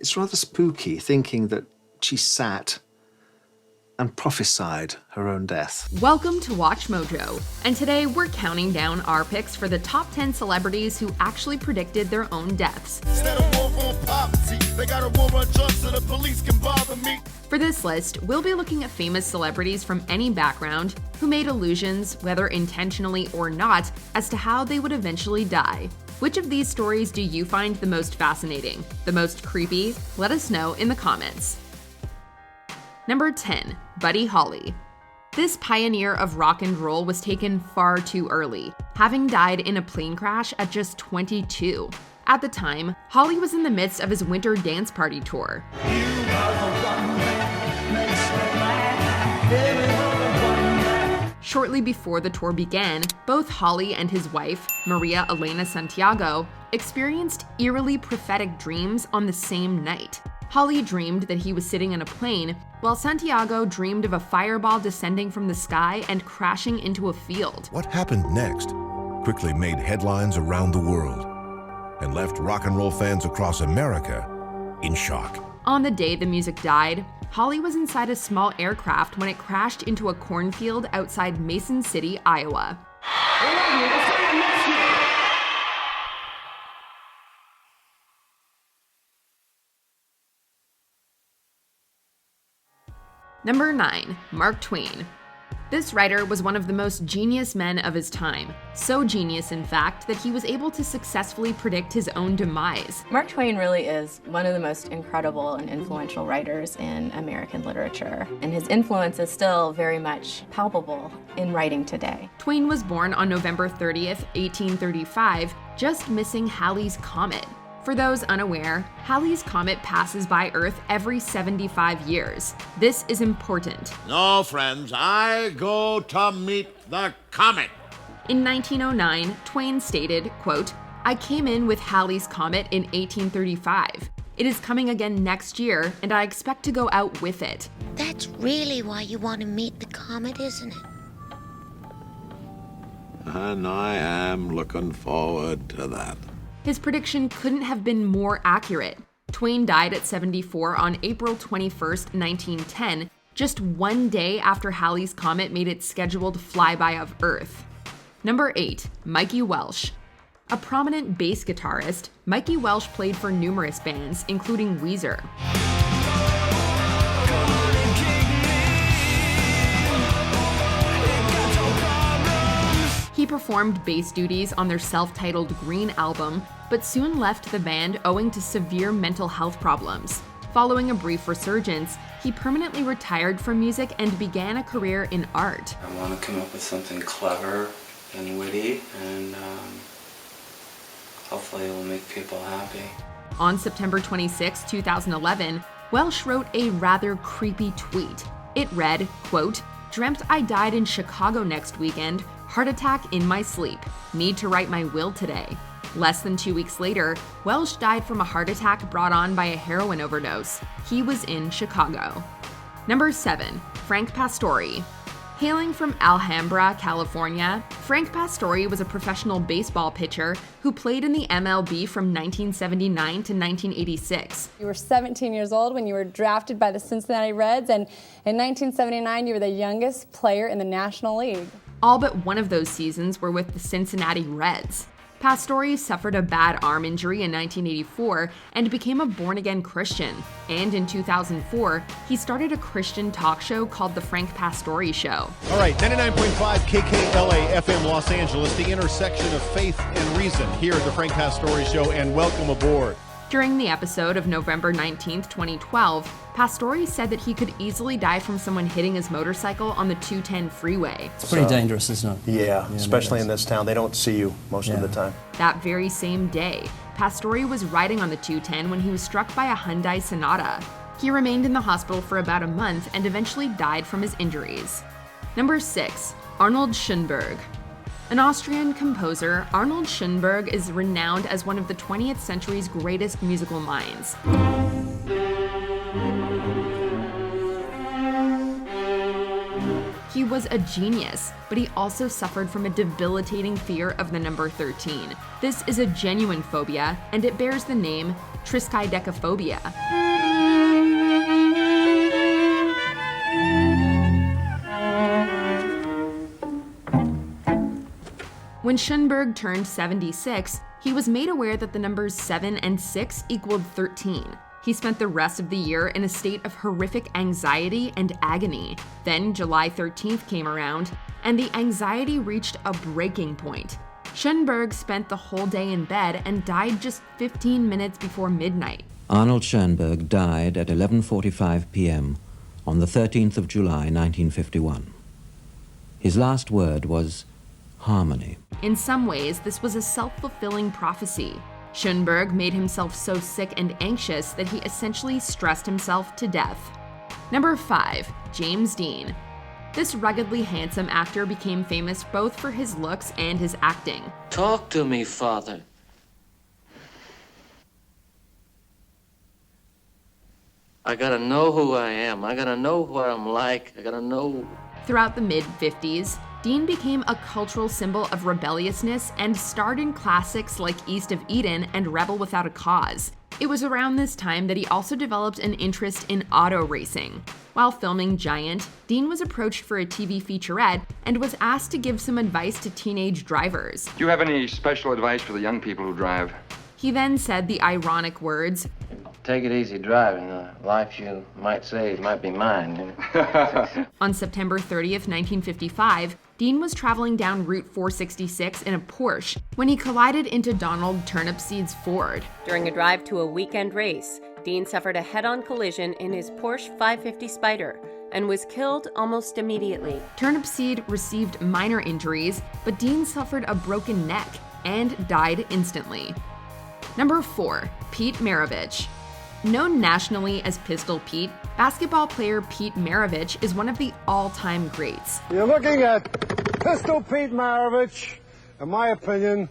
It's rather spooky thinking that she sat and prophesied her own death. Welcome to Watch Mojo, and today we're counting down our picks for the top 10 celebrities who actually predicted their own deaths. For this list, we'll be looking at famous celebrities from any background who made allusions, whether intentionally or not, as to how they would eventually die. Which of these stories do you find the most fascinating, the most creepy? Let us know in the comments. Number 10, Buddy Holly. This pioneer of rock and roll was taken far too early, having died in a plane crash at just 22. At the time, Holly was in the midst of his winter dance party tour. Shortly before the tour began, both Holly and his wife, Maria Elena Santiago, experienced eerily prophetic dreams on the same night. Holly dreamed that he was sitting in a plane, while Santiago dreamed of a fireball descending from the sky and crashing into a field. What happened next quickly made headlines around the world and left rock and roll fans across America in shock. On the day the music died, Holly was inside a small aircraft when it crashed into a cornfield outside Mason City, Iowa. Number 9, Mark Twain. This writer was one of the most genius men of his time. So genius, in fact, that he was able to successfully predict his own demise. Mark Twain really is one of the most incredible and influential writers in American literature, and his influence is still very much palpable in writing today. Twain was born on November 30th, 1835, just missing Halley's Comet. For those unaware, Halley's Comet passes by Earth every 75 years. This is important. No, friends, I go to meet the comet. In 1909, Twain stated, quote, "I came in with Halley's Comet in 1835. It is coming again next year, and I expect to go out with it." That's really why you want to meet the comet, isn't it? And I am looking forward to that. His prediction couldn't have been more accurate. Twain died at 74 on April 21st, 1910, just one day after Halley's Comet made its scheduled flyby of Earth. Number 8, Mikey Welsh. A prominent bass guitarist, Mikey Welsh played for numerous bands, including Weezer. He performed bass duties on their self-titled Green album, but soon left the band owing to severe mental health problems. Following a brief resurgence, he permanently retired from music and began a career in art. I want to come up with something clever and witty, and hopefully it will make people happy. On September 26, 2011, Welsh wrote a rather creepy tweet. It read, quote, "Dreamt I died in Chicago next weekend. Heart attack in my sleep. Need to write my will today." Less than 2 weeks later, Welsh died from a heart attack brought on by a heroin overdose. He was in Chicago. Number 7, Frank Pastore. Hailing from Alhambra, California, Frank Pastore was a professional baseball pitcher who played in the MLB from 1979 to 1986. You were 17 years old when you were drafted by the Cincinnati Reds, and in 1979 you were the youngest player in the National League. All but one of those seasons were with the Cincinnati Reds. Pastore suffered a bad arm injury in 1984 and became a born-again Christian. And in 2004, he started a Christian talk show called The Frank Pastore Show. All right, 99.5 KKLA FM Los Angeles, the intersection of faith and reason, here at The Frank Pastore Show, and welcome aboard. During the episode of November 19th, 2012, Pastore said that he could easily die from someone hitting his motorcycle on the 210 freeway. It's pretty dangerous, isn't it? Yeah, especially in this town. They don't see you most of the time. That very same day, Pastore was riding on the 210 when he was struck by a Hyundai Sonata. He remained in the hospital for about a month and eventually died from his injuries. Number 6, Arnold Schoenberg. An Austrian composer, Arnold Schoenberg is renowned as one of the 20th century's greatest musical minds. He He was a genius, but he also suffered from a debilitating fear of the number 13. This is a genuine phobia, and it bears the name triskaidekaphobia. When Schoenberg turned 76, he was made aware that the numbers 7 and 6 equaled 13. He spent the rest of the year in a state of horrific anxiety and agony. Then July 13th came around, and the anxiety reached a breaking point. Schoenberg spent the whole day in bed and died just 15 minutes before midnight. Arnold Schoenberg died at 11:45 p.m. on the 13th of July, 1951. His last word was harmony. In some ways, this was a self-fulfilling prophecy. Schoenberg made himself so sick and anxious that he essentially stressed himself to death. Number 5, James Dean. This ruggedly handsome actor became famous both for his looks and his acting. Talk to me, Father. I gotta know who I am. I gotta know what I'm like. I gotta know. Throughout the mid-50s, Dean became a cultural symbol of rebelliousness and starred in classics like East of Eden and Rebel Without a Cause. It was around this time that he also developed an interest in auto racing. While filming Giant, Dean was approached for a TV featurette and was asked to give some advice to teenage drivers. Do you have any special advice for the young people who drive? He then said the ironic words, Take it easy driving. The life you might save might be mine. On September 30th, 1955, Dean was traveling down Route 466 in a Porsche when he collided into Donald Turnipseed's Ford. During a drive to a weekend race, Dean suffered a head-on collision in his Porsche 550 Spyder and was killed almost immediately. Turnipseed received minor injuries, but Dean suffered a broken neck and died instantly. Number 4, Pete Maravich. Known nationally as Pistol Pete, basketball player Pete Maravich is one of the all-time greats. You're looking at Pistol Pete Maravich, in my opinion,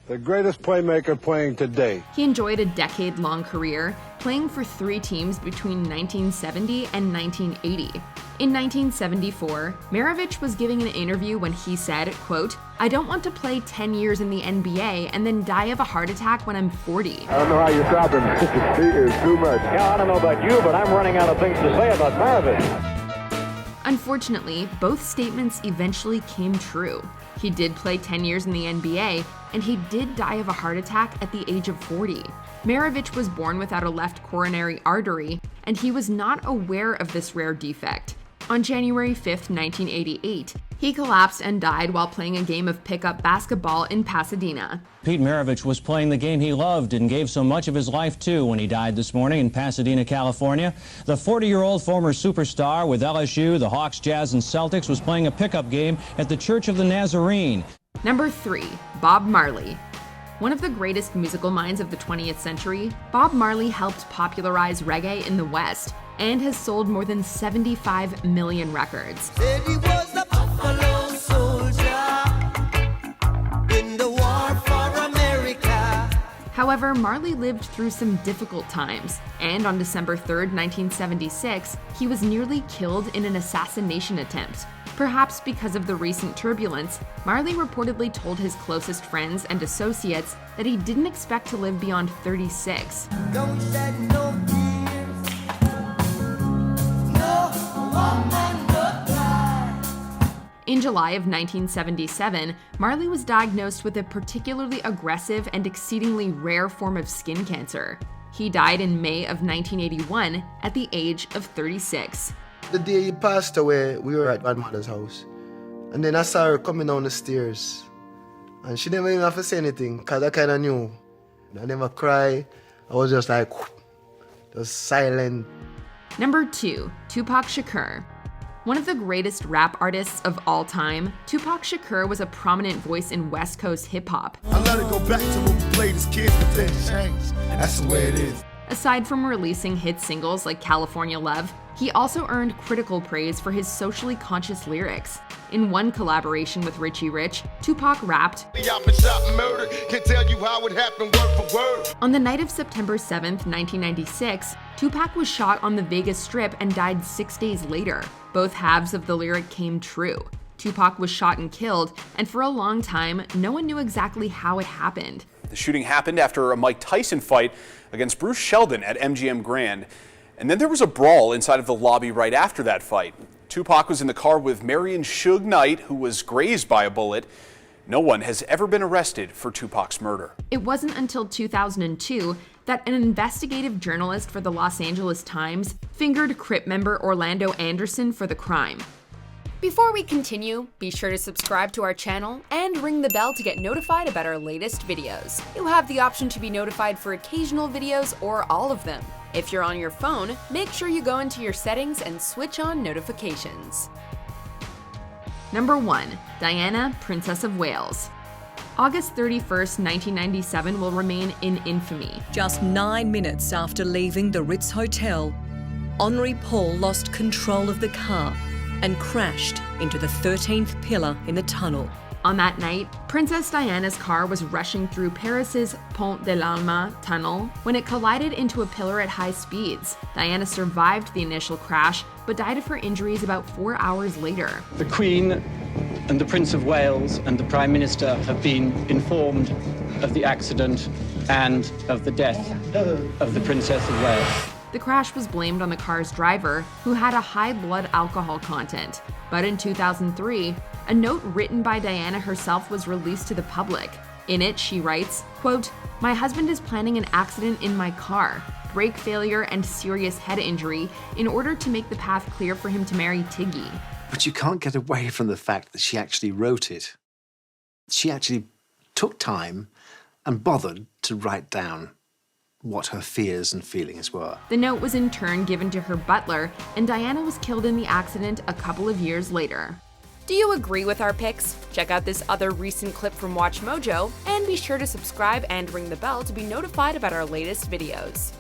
the greatest playmaker playing today. He enjoyed a decade-long career, playing for 3 teams between 1970 and 1980. In 1974, Maravich was giving an interview when he said, quote, I don't want to play 10 years in the NBA and then die of a heart attack when I'm 40. I don't know how you stop him. He is too much. Yeah, I don't know about you, but I'm running out of things to say about Maravich. Unfortunately, both statements eventually came true. He did play 10 years in the NBA, and he did die of a heart attack at the age of 40. Maravich was born without a left coronary artery, and he was not aware of this rare defect. On January 5th, 1988, he collapsed and died while playing a game of pickup basketball in Pasadena. Pete Maravich was playing the game he loved and gave so much of his life to when he died this morning in Pasadena, California. The 40-year-old former superstar with LSU, the Hawks, Jazz, and Celtics was playing a pickup game at the Church of the Nazarene. Number 3, Bob Marley. One of the greatest musical minds of the 20th century, Bob Marley helped popularize reggae in the West and has sold more than 75 million records. Said he was a buffalo soldier in the war for America. However, Marley lived through some difficult times, and on December 3rd, 1976, he was nearly killed in an assassination attempt. Perhaps because of the recent turbulence, Marley reportedly told his closest friends and associates that he didn't expect to live beyond 36. Don't shed no tears. No woman, no cry. In July of 1977, Marley was diagnosed with a particularly aggressive and exceedingly rare form of skin cancer. He died in May of 1981 at the age of 36. The day he passed away, we were at Godmother's house. And then I saw her coming down the stairs. And she didn't even have to say anything, because I kind of knew. I never cried. I was just like, just silent. Number 2, Tupac Shakur. One of the greatest rap artists of all time, Tupac Shakur was a prominent voice in West Coast hip-hop. I let it go back to when we played as kids, but things changed. That's the way it is. Aside from releasing hit singles like California Love, he also earned critical praise for his socially conscious lyrics. In one collaboration with Richie Rich, Tupac rapped, Y'all been shot and murdered. Can't tell you how it happened word for word. On the night of September 7th, 1996, Tupac was shot on the Vegas Strip and died 6 days later. Both halves of the lyric came true. Tupac was shot and killed, and for a long time, no one knew exactly how it happened. The shooting happened after a Mike Tyson fight against Bruce Sheldon at MGM Grand. And then there was a brawl inside of the lobby right after that fight. Tupac was in the car with Marion Suge Knight, who was grazed by a bullet. No one has ever been arrested for Tupac's murder. It wasn't until 2002 that an investigative journalist for the Los Angeles Times fingered Crip member Orlando Anderson for the crime. Before we continue, be sure to subscribe to our channel and ring the bell to get notified about our latest videos. You have the option to be notified for occasional videos or all of them. If you're on your phone, make sure you go into your settings and switch on notifications. Number 1. Diana, Princess of Wales. August 31st, 1997 will remain in infamy. Just 9 minutes after leaving the Ritz Hotel, Henri Paul lost control of the car and crashed into the 13th pillar in the tunnel. On that night, Princess Diana's car was rushing through Paris's Pont de l'Alma tunnel when it collided into a pillar at high speeds. Diana survived the initial crash, but died of her injuries about 4 hours later. The Queen and the Prince of Wales and the Prime Minister have been informed of the accident and of the death of the Princess of Wales. The crash was blamed on the car's driver, who had a high blood alcohol content. But in 2003, a note written by Diana herself was released to the public. In it, she writes, quote, "My husband is planning an accident in my car, brake failure and serious head injury in order to make the path clear for him to marry Tiggy." But you can't get away from the fact that she actually wrote it. She actually took time and bothered to write down what her fears and feelings were. The note was in turn given to her butler, and Diana was killed in the accident a couple of years later. Do you agree with our picks? Check out this other recent clip from WatchMojo, and be sure to subscribe and ring the bell to be notified about our latest videos.